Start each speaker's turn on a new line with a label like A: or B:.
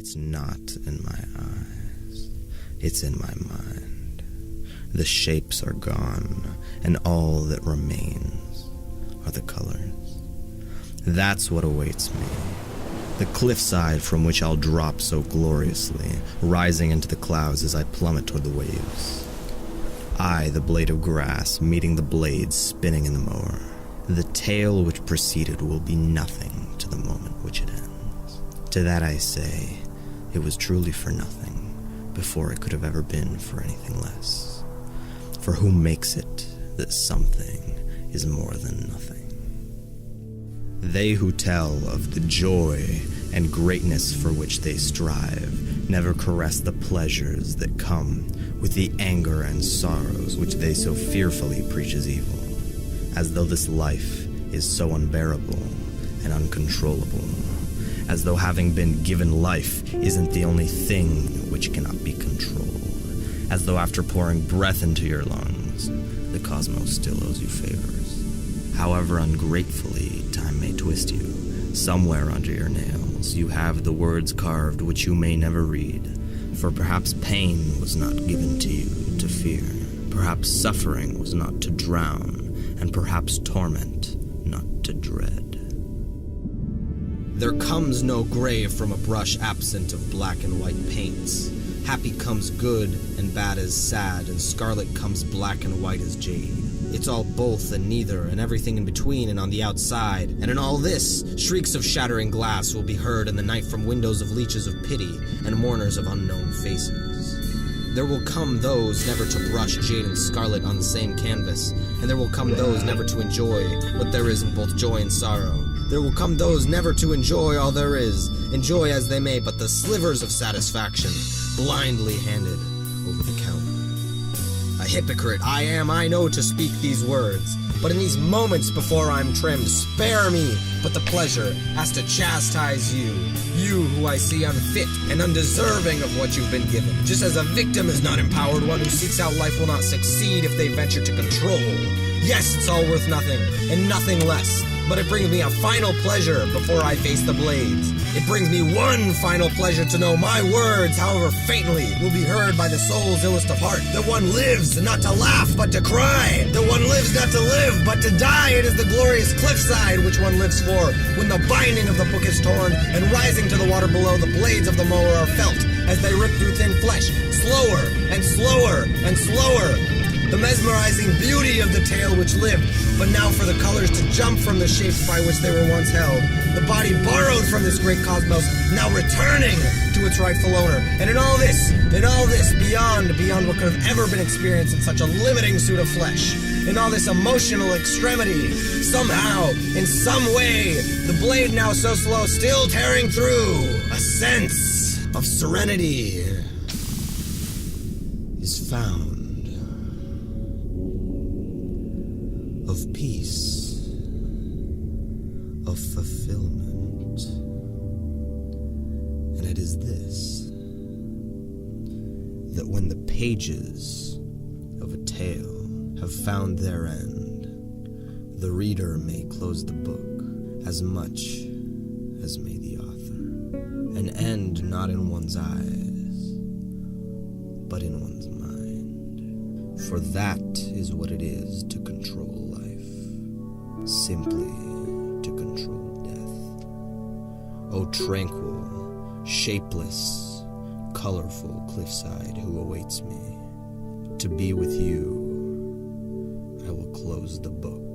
A: It's not in my eyes, it's in my mind. The shapes are gone, and all that remains are the colors. That's what awaits me. The cliffside from which I'll drop so gloriously, rising into the clouds as I plummet toward the waves. I, the blade of grass, meeting the blades spinning in the mower. The tale which preceded will be nothing to the moment which it ends. To that I say, it was truly for nothing, before it could have ever been for anything less. For who makes it that something is more than nothing? They who tell of the joy and greatness for which they strive never caress the pleasures that come with the anger and sorrows which they so fearfully preach as evil, as though this life is so unbearable and uncontrollable, as though having been given life isn't the only thing which cannot be controlled, as though after pouring breath into your lungs, the cosmos still owes you favors. However ungratefully time may twist you, somewhere under your nails you have the words carved which you may never read, for perhaps pain was not given to you to fear, perhaps suffering was not to drown, and perhaps torment not to dread. There comes no grave from a brush absent of black and white paints. Happy comes good, and bad is sad, and scarlet comes black and white as jade. It's all both and neither, and everything in between and on the outside. And in all this, shrieks of shattering glass will be heard in the night from windows of leeches of pity and mourners of unknown faces. There will come those never to brush jade and scarlet on the same canvas, and there will come those never to enjoy what there is in both joy and sorrow. There will come those never to enjoy all there is, enjoy as they may but the slivers of satisfaction, blindly handed over the counter. A hypocrite I am, I know, to speak these words, but in these moments before I'm trimmed, spare me but the pleasure as to chastise you, you who I see unfit and undeserving of what you've been given. Just as a victim is not empowered, one who seeks out life will not succeed if they venture to control. Yes, it's all worth nothing, and nothing less, but it brings me a final pleasure before I face the blades. It brings me one final pleasure to know my words, however faintly, will be heard by the soul's illest of heart. That one lives not to laugh, but to cry. That one lives not to live, but to die. It is the glorious cliffside which one lives for, when the binding of the book is torn, and rising to the water below, the blades of the mower are felt as they rip through thin flesh, slower and slower and slower. The mesmerizing beauty of the tale which lived, but now for the colors to jump from the shapes by which they were once held. The body borrowed from this great cosmos, now returning to its rightful owner. And in all this, beyond what could have ever been experienced in such a limiting suit of flesh, in all this emotional extremity, somehow, in some way, the blade now so slow, still tearing through, a sense of serenity is found. Of peace, of fulfillment. And it is this, that when the pages of a tale have found their end, the reader may close the book as much as may the author, and end not in one's eyes, but in one's mind. For that is what it is to control life. Simply to control death. O tranquil, shapeless, colorful cliffside who awaits me, to be with you, I will close the book.